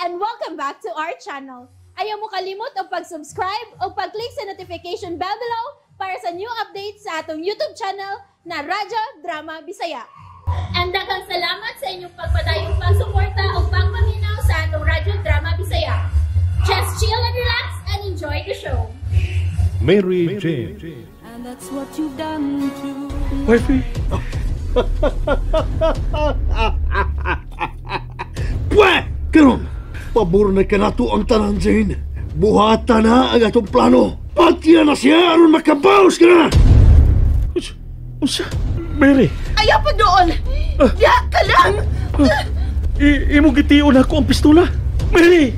and welcome back to our channel. Ayaw mo kalimot o pag-subscribe o pag-click sa notification bell below para sa new updates sa atong YouTube channel na Radyo Drama Bisaya. And daghang salamat sa inyong pagpadayong pagsuporta o pagpaminaw sa atong Radyo Drama Bisaya. Just chill and relax and enjoy the show. Mary Jane. And that's what you've done to Wifey. Pwè! Karon, pabor na ka na to ang tanan, Jane. Buhata na ang atong plano. Patiya na siya aron makabaos ka na! Usa? Mary. Ayaw pa doon! Diya ka lang! Imo gitiyon ako ang pistola. Mary!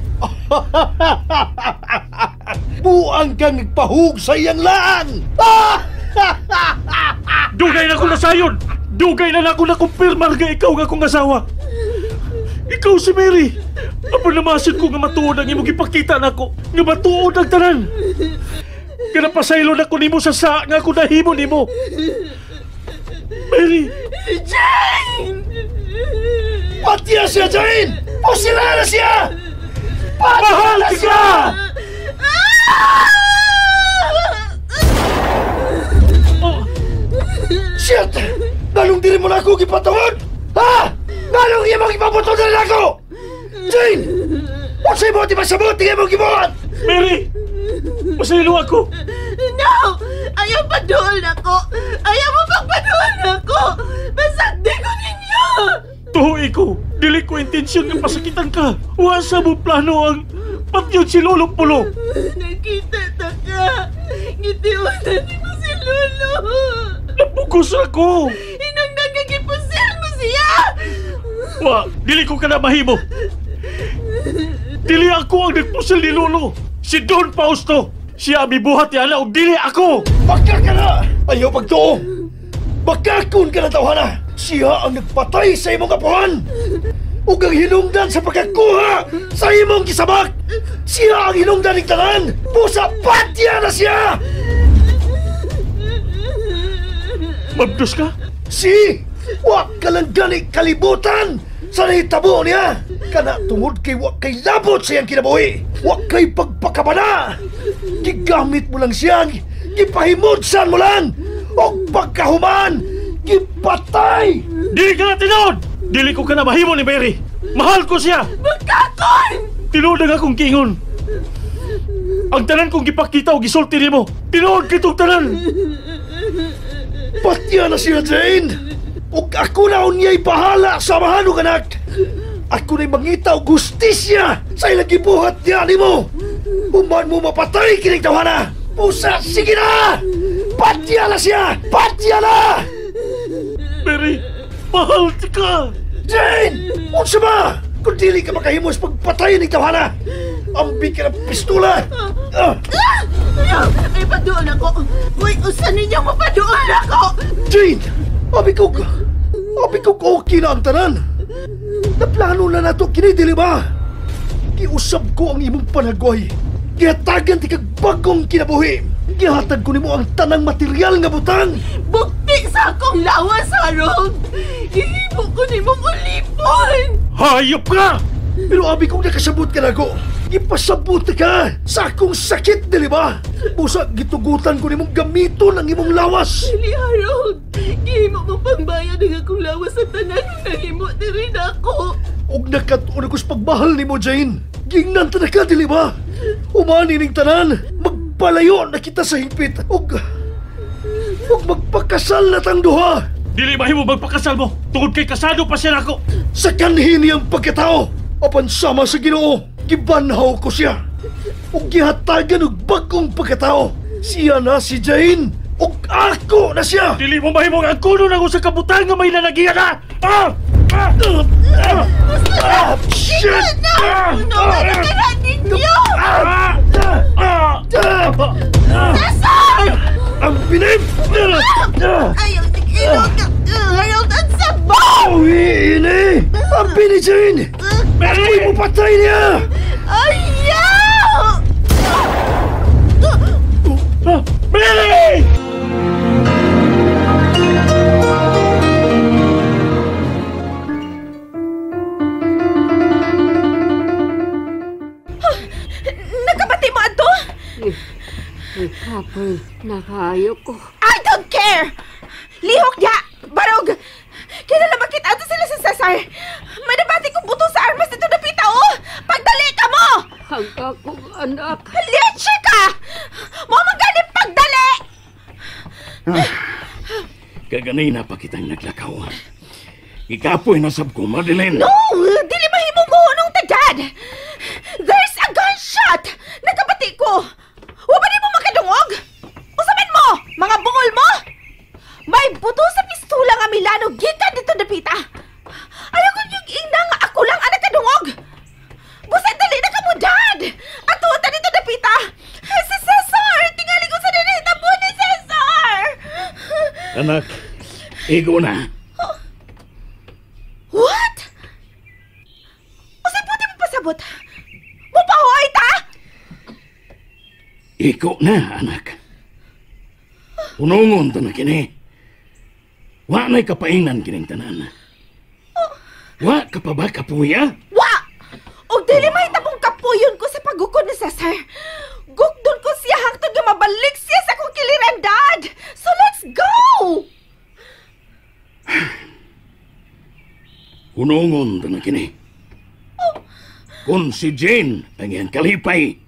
Buang kang nagpahug sa iyang laan! Dugay na ko na sayon! Dugay na ako na kumpirmar nga ikaw nga akong asawa! Ikaw si Mary! Apa namasin ko nga matuod ang imong ipakita na ako nga matuod ang tanan! Kanapasaylo na ko nimo sa nga ako nahimo nimo! Mary! Jane! Patiya siya, Jane! Pusila na siya! Mahal na ka! Shit! Nganong diri mo na ako gipatawad? Ha? Nganong iya mong ipabuto na rin ako? Jane! Unsay mo di masabot di mo gibuhat? Mary! Masaylo ako! No! Ayaw pa doon ako! Ayaw mo pagpadoon ako! Masakdi ko ninyo! Tuhoy ko! Dili ko intensyon nga pasakitan ka! Wasa mo plano ang patyod si Lolo Pulo! Nakita ta ka! Ngitiunan mo si Lolo! Napugos ako! Inang nagagipusil mo siya! Wa! Dili ko ka na mahimo! Dili ako ang nagpusil ni Lolo! Si Don Fausto! Siya mibuhat niya na o dili ako! Baka ka na! Ayaw pagtuo! Bakakon ka na tawhana! Siya ang nagpatay sa imong kapuhan! Ug ang hinungdan sa pagkakuha sa imong kisabak! Siya ang hinungdan ng tanan! Pusa patya na siya! Mabdos ka? Si! Wak ka lang gani kalibutan! Sa nahitabo niya! Kana tungod kay wak kay labot siyang kinabuhi! Wak kay pagpakabana! Gigamit mo lang siyang! Gipahimudsan mo lang! O pagkahuman! Gipatay! Dili ka na tinod! Dili ko ka na mahimo ni Mary! Mahal ko siya! Magkakon! Tinod ang akong kingon! Ang tanan kong gipakita o gisulti nimo! Tinod kitong tanan! Patya na siya, Jane! Ug ako na unya'y bahala sa mahanong anak! Ako na'y mangita o gustisya sa ilang gibuhat niya ni mo! Human mo mapatay kinig tawhana! Pusa, sige na! Patya na siya! Patya na! Mary! Mahal ka! Jane! Unsa ba? Kung dili ka makahimos pagpatay ni tawhana! Ambi ka ng pistola! Ay, padoon ako! Uy, usan ninyo mo padoon ako! Jane! Abi ko okay na ang tanan! Naplano na nato kini, dili ba? Giusab ko ang imong panagway. Gihatagan ti kag bagong kinabuhi. Gihatag ko nimo ang tanang material nga butang. Bukti sa akong lawas, Harold! Ihimo ko ni mong ulipon! Hayop ka! Pero abi kong nakasabot ka na ko. Ipasabot ka sa akong sakit, dili ba? Busa gitugutan ko nimong gamiton ang imong lawas. Dili, Harold! Gihimo mo pangbayad ang akong lawas sa tanan nung nahimo di rin ako! Og nakatuon ako sa pagmahal nimo, Jane. Gingnan ta na ka, dili ba? Umani ning tanan. Magpalayo na kita sa hingpit. Og magpakasal na tang duha. Dili mahimo magpakasal mo! Tungod kay kasado pa siya ako! Sa kanhin niyang pagkatao. Apan sama sa Ginoo, gibanhaw ko siya. Og gihatagan og bagong pagkatao. Siya na si Jane. Og ako na siya. Dili mo mahimo ang kuno na ko sa kabutan nga may nalagihan na! Shit! Nagkakaroon ninyo! Cesar! Ang pinip! Ayaw ni Kilog! Harold, ang sabaw! Uwi, ini! Ang pinijin! Ako'y mo patay niya! Ayaw! Mary! Apoy, nakayo ko. I don't care! Lihok niya! Barog! Kinala makita ato sila si Cesar! May nabati kong buto sa armas dito na pita, oh! Pagdali ka mo! Ang akong anak. Leche ka! Mo magaling pagdali! Kaganay na pa kitang naglakaw. Ikapoy na sab ko, Madeline. No! Dili mahimong muhunong tagad! There's a gunshot! Nagkabati ko! Huwag di mo makadungog? Usamin mo! Mga bungol mo! May buto sa pistola nga Milano gikan dito na pita! Ayaw ko yung ina nga ako lang ang nakadungog! Buset dali na ka mo, Dad! At tuwata dito na pita! Si Cesar! Tingali ko sa ninahitabo ni Cesar! Anak, igo na. What? Usay puti mo pasabot? Mupahoy ta? Iko na, anak. Unungon ta na kini. Wa na'y kapainan kining tanan. Wa ka pa ba kapuya? Wa! O dili mahitabong kapuyon ko sa pagukod ni Cesar. Gugdon ko siya hangtod nga mabalik siya sa kong kiliran, Dad! So let's go! Unungon ta na kini. Kung si Jane ang iyang kalipay,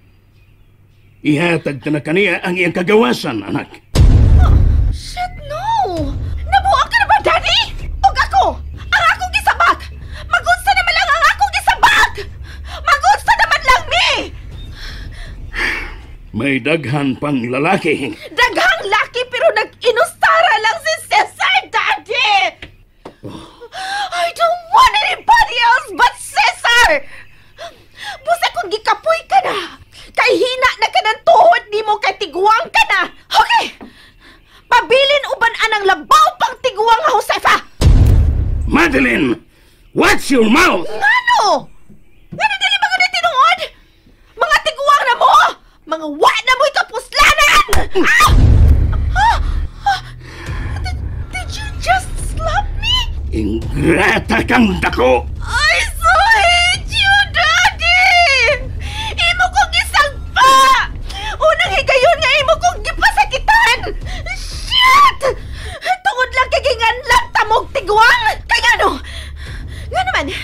ihatag ta na kaniya ang iyang kagawasan, anak. Shit, no! Nabuang ka na ba, Daddy? O ako? Ang akong gisabak! Magunsa naman lang ang akong gisabak! Magunsa naman lang me! May daghan pang lalaki. Daghang laki pero nag-inustara lang si Cesar, Daddy! I don't want anybody else but Cesar! Busa kung gikapoy ka na, kay hina na ka ng tuhod ni mo kay tiguang ka na! Okay! Pabilin uban anang labaw pang tiguang nga Josefa! Madeline, watch your mouth! Ngano? Ngano dili ba ganun tinuod? Mga tiguang na mo! Mga wa na mo'y kapuslanan! Ah! Ah! Ah! Did you just slap me? Ingrata kang dako! I so hate you, Daddy! Imo kong gisagpa! Unang higayon nga imo kong gipasakitan! Shit! Tungod lang kagingan lang tamog tiguang! Kay ngano? Nga naman,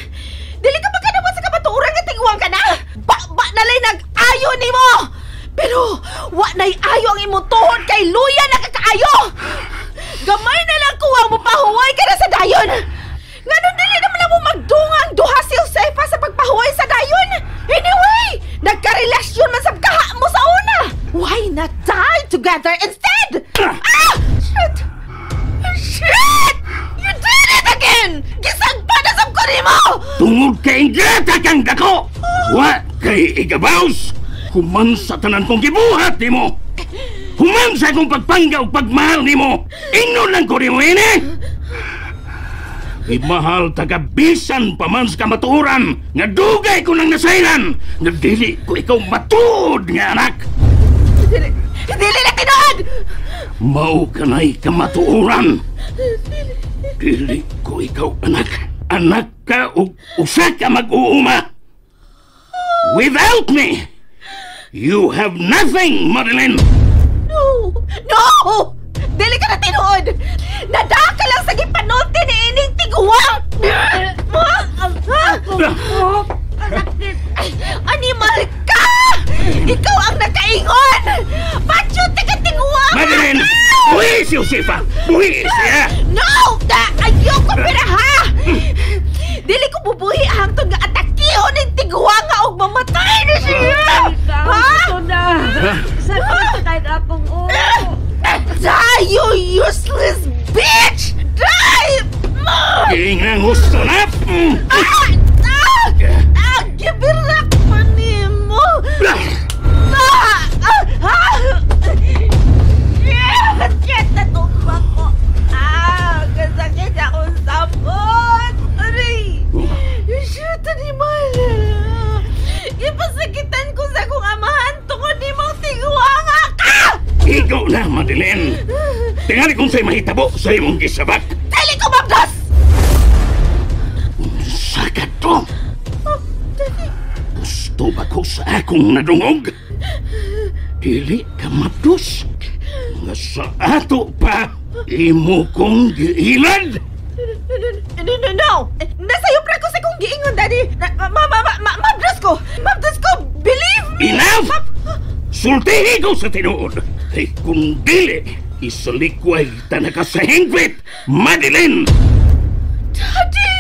dili ka ba kanawa sa kabaturan nga tiguang ka na? Ba nalay nag-ayo ni mo! Pero, wa na'y ayo ang imong tuhod kay luya na kakaayo! Gamay na lang kuwang mo pahuway ka na sa dayon! Nganon dili naman lang mo magdungang duha si Josefa sa pagpahuway sa dayon! Anyway, nagkarelasyon man sa kaha mo sa una! Why not die together instead? Ah! Shit! Shit! You did it again! Gisagpa na sa ko mo! Tungod kay ingrata kang dako! Wa kay igabaws! Human sa tanan kong gibuhat ni mo! Human sa akong pagpanggaw pagmahal ni mo! Ingnon lang ko ni mo ini! Imahal tagabisan pa man sa kamatuoran nga dugay ko nang nasailan nga dili ko ikaw matuod nga anak! Dili na tinood! Mao kanay kamatuoran! Dili ko ikaw anak! Anak ka o usa ka mag-uuma! Without me, you have nothing, Madeline! No! No! Dili ka na tinuod! Nadaka lang sa gipanulti ni ining tiguang! Animal ka! Ikaw ang nakaingon! Pachuti ka tiguang! Madeline! Buhi si Josefa! Buhi siya! No! Ayoko piraha! Dili ko bubuhi hangtod nga atakiho ng tiguang nga og mamatay na siya! Ha? Sakit kahit akong Die, you useless bitch! Die! Ingang gusto na! Gibirak pa nimo! Shit! Natumba ko! Kasakit akong sabot! Aray! Shit, animal! Ipasakitan ko sa kong amahan tungod ni mong tiguanga ka! Ikaw na, Madeline! Tingali kung sa'y mahitabo sa imong gisabak! Dali ko mabdas! Unsa ka to? Gusto ba ko sa akong nadungog? Dili ka mabdos? Nga sa ato pa, imo kong giilad. No! Nasayopra ko sa kong giingon, Daddy! Mabdas ko! Mabdas ko! Believe me! Enough! Sultihi ko sa tinuod. Ay kung dili, isalikway ta na ka sa hingpit, Madeline! Daddy!